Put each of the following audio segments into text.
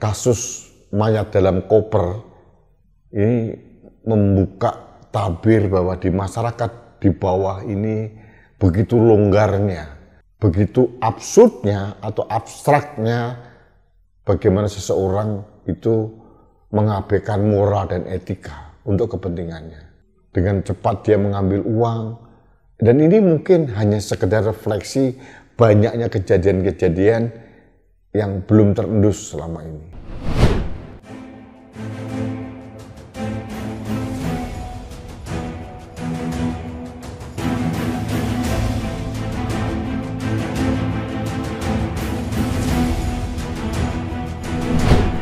kasus mayat dalam koper ini membuka tabir bahwa di masyarakat di bawah ini begitu longgarnya, begitu absurdnya atau abstraknya bagaimana seseorang itu mengabaikan moral dan etika untuk kepentingannya. Dengan cepat dia mengambil uang, dan ini mungkin hanya sekedar refleksi banyaknya kejadian-kejadian yang belum terendus selama ini.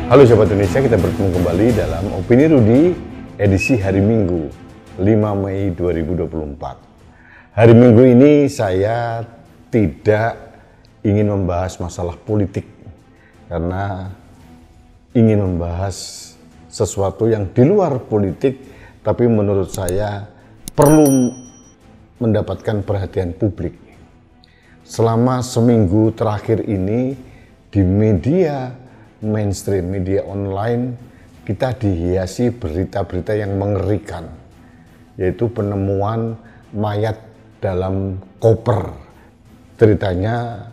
Halo Sobat Indonesia, kita bertemu kembali dalam Opini Rudy edisi hari Minggu 5 Mei 2024. Hari Minggu ini saya tidak ingin membahas masalah politik karena ingin membahas sesuatu yang di luar politik tapi menurut saya perlu mendapatkan perhatian publik. Selama seminggu terakhir ini di media mainstream, media online, kita dihiasi berita-berita yang mengerikan, yaitu penemuan mayat dalam koper. Ceritanya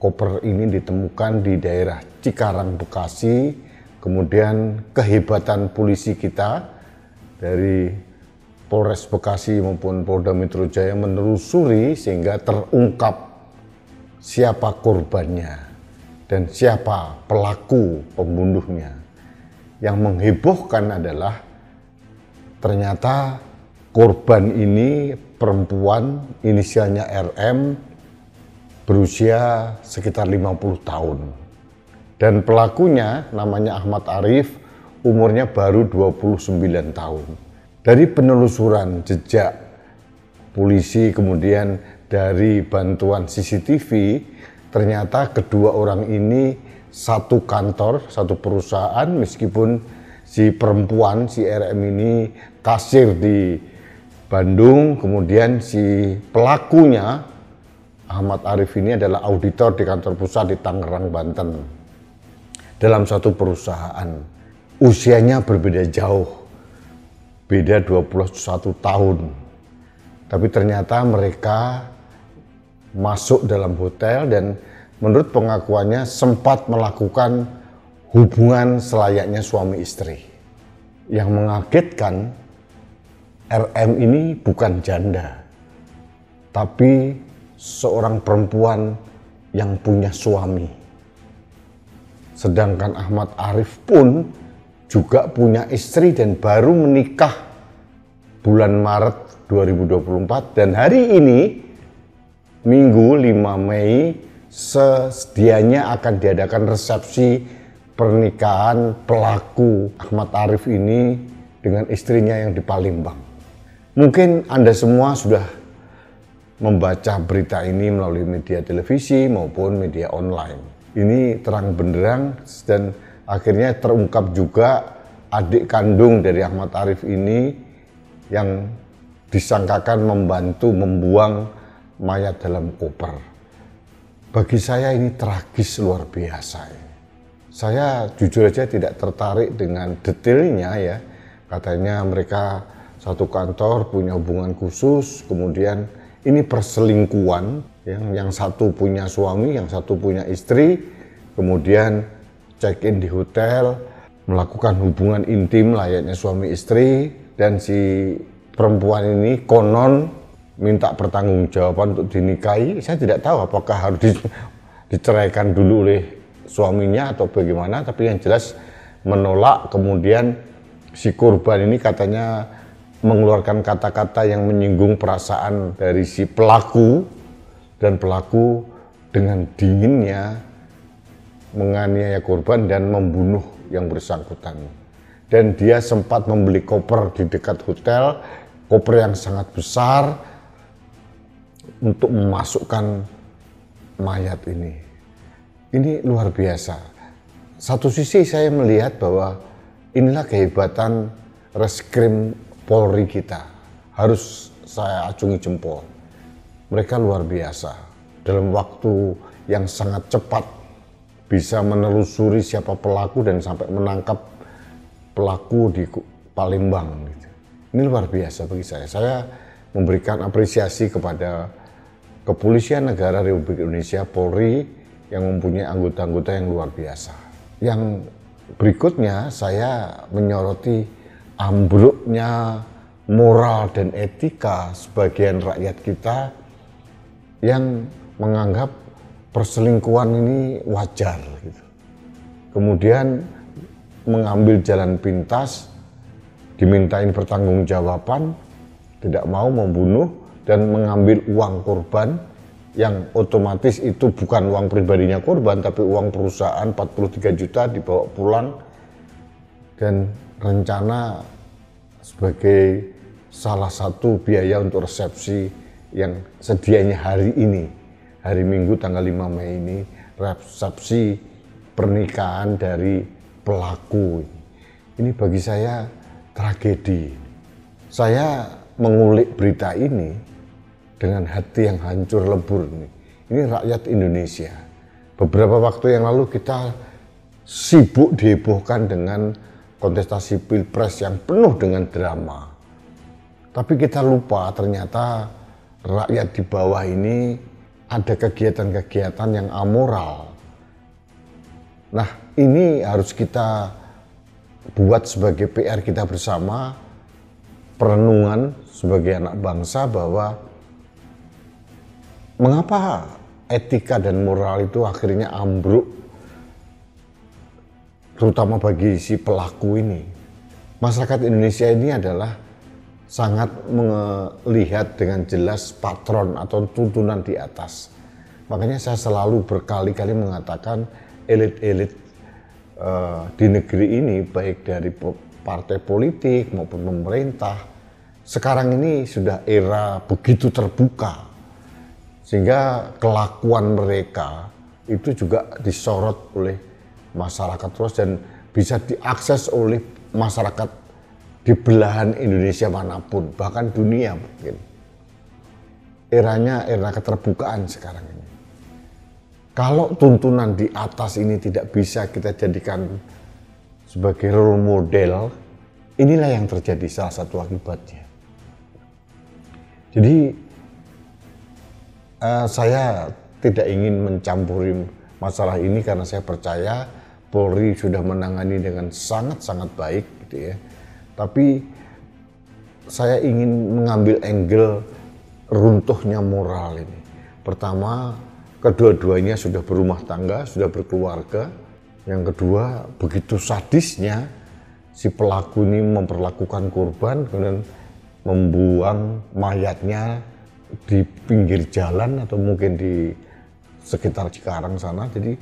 koper ini ditemukan di daerah Cikarang, Bekasi. Kemudian kehebatan polisi kita dari Polres Bekasi maupun Polda Metro Jaya menelusuri sehingga terungkap siapa korbannya dan siapa pelaku pembunuhnya. Yang menghebohkan adalah ternyata korban ini perempuan, inisialnya RM, berusia sekitar 50 tahun. Dan pelakunya namanya Ahmad Arif, umurnya baru 29 tahun. Dari penelusuran jejak polisi kemudian dari bantuan CCTV, ternyata kedua orang ini satu kantor, satu perusahaan, meskipun si perempuan, si RM ini kasir di Bandung, kemudian si pelakunya, Ahmad Arif ini adalah auditor di kantor pusat di Tangerang, Banten. Dalam satu perusahaan, usianya berbeda jauh, beda 21 tahun. Tapi ternyata mereka masuk dalam hotel dan menurut pengakuannya sempat melakukan hubungan selayaknya suami istri. Yang mengagetkan, RM ini bukan janda, tapi seorang perempuan yang punya suami. Sedangkan Ahmad Arif pun juga punya istri dan baru menikah bulan Maret 2024, dan hari ini Minggu 5 Mei sedianya akan diadakan resepsi pernikahan pelaku Ahmad Arif ini dengan istrinya yang di Palembang. Mungkin Anda semua sudah membaca berita ini melalui media televisi maupun media online. Ini terang benderang dan akhirnya terungkap juga adik kandung dari Ahmad Arif ini yang disangkakan membantu membuang mayat dalam koper. Bagi saya ini tragis luar biasa. Saya jujur aja tidak tertarik dengan detailnya ya. Katanya mereka satu kantor punya hubungan khusus, kemudian ini perselingkuhan, yang satu punya suami, yang satu punya istri, kemudian check-in di hotel, melakukan hubungan intim layaknya suami istri, dan si perempuan ini konon minta pertanggungjawaban untuk dinikahi. Saya tidak tahu apakah harus diceraikan dulu oleh suaminya atau bagaimana, tapi yang jelas menolak. Kemudian si korban ini katanya mengeluarkan kata-kata yang menyinggung perasaan dari si pelaku, dan pelaku dengan dinginnya menganiaya korban dan membunuh yang bersangkutan. Dan dia sempat membeli koper di dekat hotel, koper yang sangat besar, untuk memasukkan mayat ini. Ini luar biasa. Satu sisi saya melihat bahwa inilah kehebatan Reskrim Polri kita. Harus saya acungi jempol. Mereka luar biasa. Dalam waktu yang sangat cepat bisa menelusuri siapa pelaku dan sampai menangkap pelaku di Palembang. Gitu. Ini luar biasa bagi saya. Saya memberikan apresiasi kepada Kepolisian Negara Republik Indonesia, Polri, yang mempunyai anggota-anggota yang luar biasa. Yang berikutnya saya menyoroti ambruknya moral dan etika sebagian rakyat kita yang menganggap perselingkuhan ini wajar. Gitu. Kemudian mengambil jalan pintas, dimintain pertanggungjawaban, tidak mau membunuh dan mengambil uang korban yang otomatis itu bukan uang pribadinya korban tapi uang perusahaan 43 juta dibawa pulang dan rencana sebagai salah satu biaya untuk resepsi yang sedianya hari ini, hari Minggu tanggal 5 Mei ini, resepsi pernikahan dari pelaku. Ini bagi saya tragedi. Saya mengulik berita ini dengan hati yang hancur lebur ini. Ini rakyat Indonesia. Beberapa waktu yang lalu kita sibuk dihebohkan dengan kontestasi Pilpres yang penuh dengan drama. Tapi kita lupa ternyata rakyat di bawah ini ada kegiatan-kegiatan yang amoral. Nah, ini harus kita buat sebagai PR kita bersama, perenungan sebagai anak bangsa bahwa mengapa etika dan moral itu akhirnya ambruk, terutama bagi si pelaku ini. Masyarakat Indonesia ini adalah sangat melihat dengan jelas patron atau tuntunan di atas. Makanya saya selalu berkali-kali mengatakan elit-elit di negeri ini, baik dari partai politik maupun pemerintah, sekarang ini sudah era begitu terbuka. Sehingga kelakuan mereka itu juga disorot oleh masyarakat luas dan bisa diakses oleh masyarakat di belahan Indonesia manapun, bahkan dunia mungkin. Eranya era keterbukaan sekarang ini. Kalau tuntunan di atas ini tidak bisa kita jadikan sebagai role model, inilah yang terjadi salah satu akibatnya. Jadi saya tidak ingin mencampuri masalah ini karena saya percaya Polri sudah menangani dengan sangat-sangat baik gitu ya. Tapi saya ingin mengambil angle runtuhnya moral ini. Pertama, kedua-duanya sudah berumah tangga, sudah berkeluarga. Yang kedua, begitu sadisnya si pelaku ini memperlakukan korban, kemudian membuang mayatnya di pinggir jalan atau mungkin di sekitar Cikarang sana. Jadi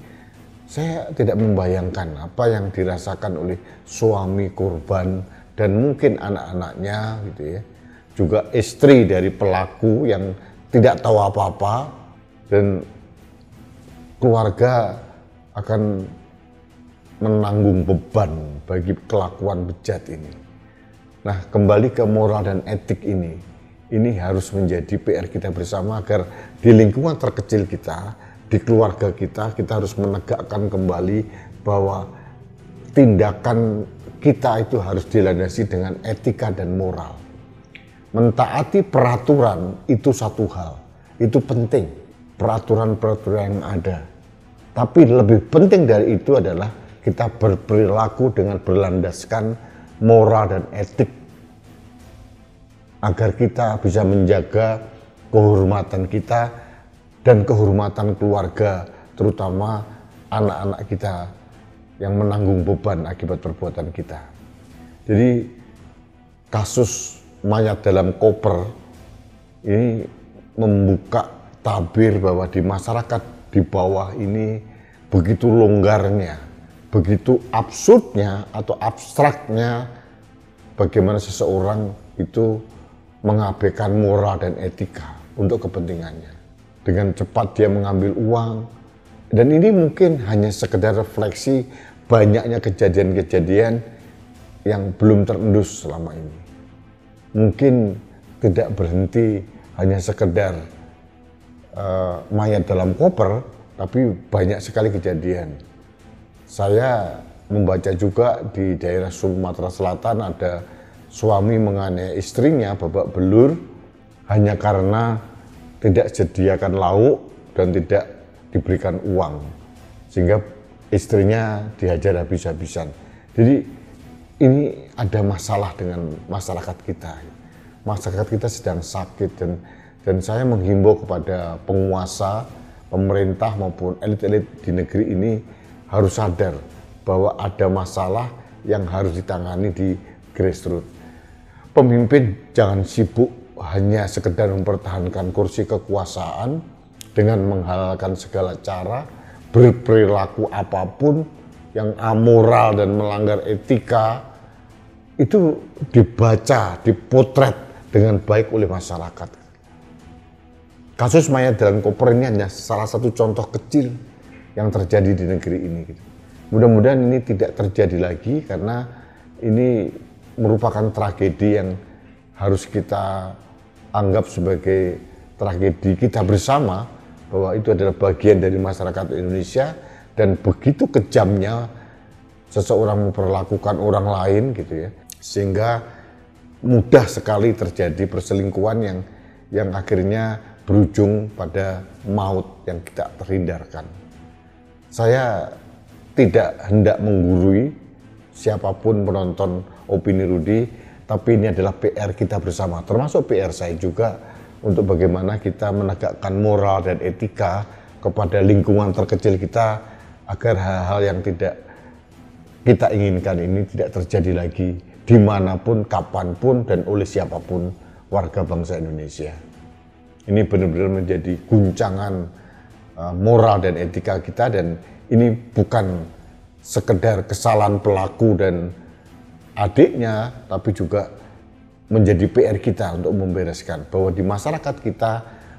saya tidak membayangkan apa yang dirasakan oleh suami korban dan mungkin anak-anaknya gitu ya. Juga istri dari pelaku yang tidak tahu apa-apa dan keluarga akan menanggung beban bagi kelakuan bejat ini. Nah, kembali ke moral dan etik ini harus menjadi PR kita bersama agar di lingkungan terkecil kita, di keluarga kita harus menegakkan kembali bahwa tindakan kita itu harus dilandasi dengan etika dan moral. Mentaati peraturan itu satu hal, itu penting, peraturan-peraturan yang ada. Tapi lebih penting dari itu adalah kita berperilaku dengan berlandaskan moral dan etik agar kita bisa menjaga kehormatan kita dan kehormatan keluarga, terutama anak-anak kita yang menanggung beban akibat perbuatan kita. Jadi kasus mayat dalam koper ini membuka tabir bahwa di masyarakat di bawah ini begitu longgarnya, begitu absurdnya atau abstraknya bagaimana seseorang itu mengabaikan moral dan etika untuk kepentingannya. Dengan cepat dia mengambil uang, dan ini mungkin hanya sekedar refleksi banyaknya kejadian-kejadian yang belum terendus selama ini. Mungkin tidak berhenti hanya sekedar mayat dalam koper, tapi banyak sekali kejadian. Saya membaca juga di daerah Sumatera Selatan ada suami menganiaya istrinya babak belur hanya karena tidak sediakan lauk dan tidak diberikan uang, sehingga istrinya dihajar habis-habisan. Jadi ini ada masalah dengan masyarakat kita. Masyarakat kita sedang sakit dan saya menghimbau kepada penguasa, pemerintah maupun elit-elit di negeri ini harus sadar bahwa ada masalah yang harus ditangani di grassroots. Pemimpin jangan sibuk hanya sekedar mempertahankan kursi kekuasaan dengan menghalalkan segala cara, berperilaku apapun yang amoral dan melanggar etika, itu dibaca, dipotret dengan baik oleh masyarakat. Kasus Maya Dahlan Koper ini hanya salah satu contoh kecil yang terjadi di negeri ini. Mudah-mudahan ini tidak terjadi lagi karena ini merupakan tragedi yang harus kita anggap sebagai tragedi kita bersama, bahwa itu adalah bagian dari masyarakat Indonesia dan begitu kejamnya seseorang memperlakukan orang lain gitu ya, sehingga mudah sekali terjadi perselingkuhan yang akhirnya berujung pada maut yang tidak terhindarkan. Saya tidak hendak menggurui siapapun penonton Opini Rudy, tapi ini adalah PR kita bersama, termasuk PR saya juga untuk bagaimana kita menegakkan moral dan etika kepada lingkungan terkecil kita agar hal-hal yang tidak kita inginkan ini tidak terjadi lagi dimanapun, kapanpun, dan oleh siapapun warga bangsa Indonesia. Ini benar-benar menjadi guncangan moral dan etika kita, dan ini bukan sekedar kesalahan pelaku dan adiknya, tapi juga menjadi PR kita untuk membereskan bahwa di masyarakat kita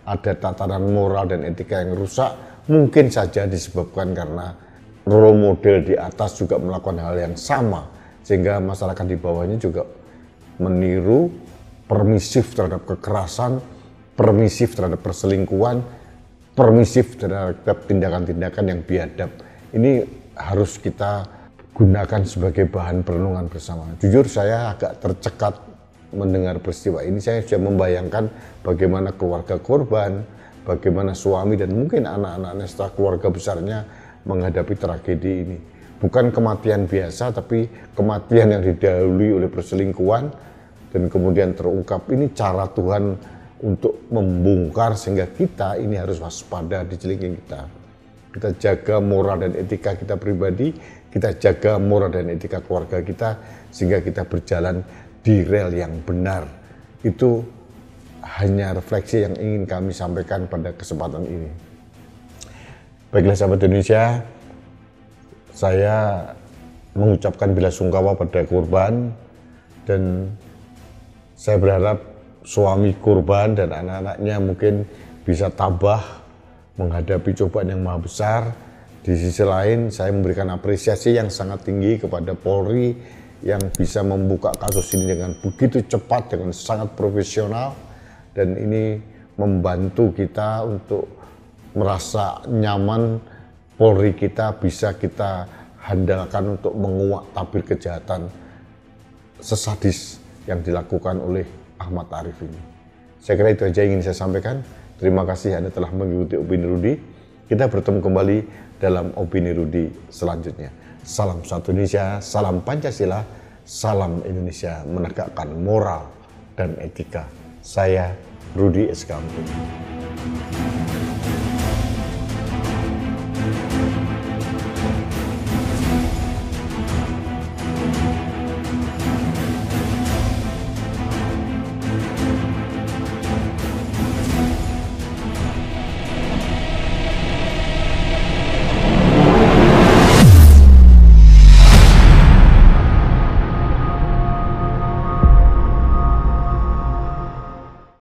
ada tatanan moral dan etika yang rusak, mungkin saja disebabkan karena role model di atas juga melakukan hal yang sama, sehingga masyarakat di bawahnya juga meniru, permisif terhadap kekerasan, permisif terhadap perselingkuhan, permisif terhadap tindakan-tindakan yang biadab. Ini harus kita gunakan sebagai bahan perenungan bersama. Jujur saya agak tercekat mendengar peristiwa ini. Saya sudah membayangkan bagaimana keluarga korban, bagaimana suami dan mungkin anak-anaknya setelah keluarga besarnya menghadapi tragedi ini. Bukan kematian biasa, tapi kematian yang didahului oleh perselingkuhan dan kemudian terungkap. Ini cara Tuhan untuk membongkar sehingga kita ini harus waspada di sekeliling kita. Kita jaga moral dan etika kita pribadi, kita jaga moral dan etika keluarga kita sehingga kita berjalan di rel yang benar. Itu hanya refleksi yang ingin kami sampaikan pada kesempatan ini. Baiklah sahabat Indonesia, saya mengucapkan belasungkawa pada korban dan saya berharap suami korban dan anak-anaknya mungkin bisa tabah menghadapi cobaan yang maha besar. Di sisi lain saya memberikan apresiasi yang sangat tinggi kepada Polri yang bisa membuka kasus ini dengan begitu cepat, dengan sangat profesional, dan ini membantu kita untuk merasa nyaman. Polri kita bisa kita handalkan untuk menguak tabir kejahatan sesadis yang dilakukan oleh Ahmad Arif ini. Saya kira itu aja yang ingin saya sampaikan. Terima kasih Anda telah mengikuti Opini Rudy. Kita bertemu kembali dalam Opini Rudy selanjutnya. Salam satu Indonesia, salam Pancasila, salam Indonesia menegakkan moral dan etika. Saya Rudy S. Kampung.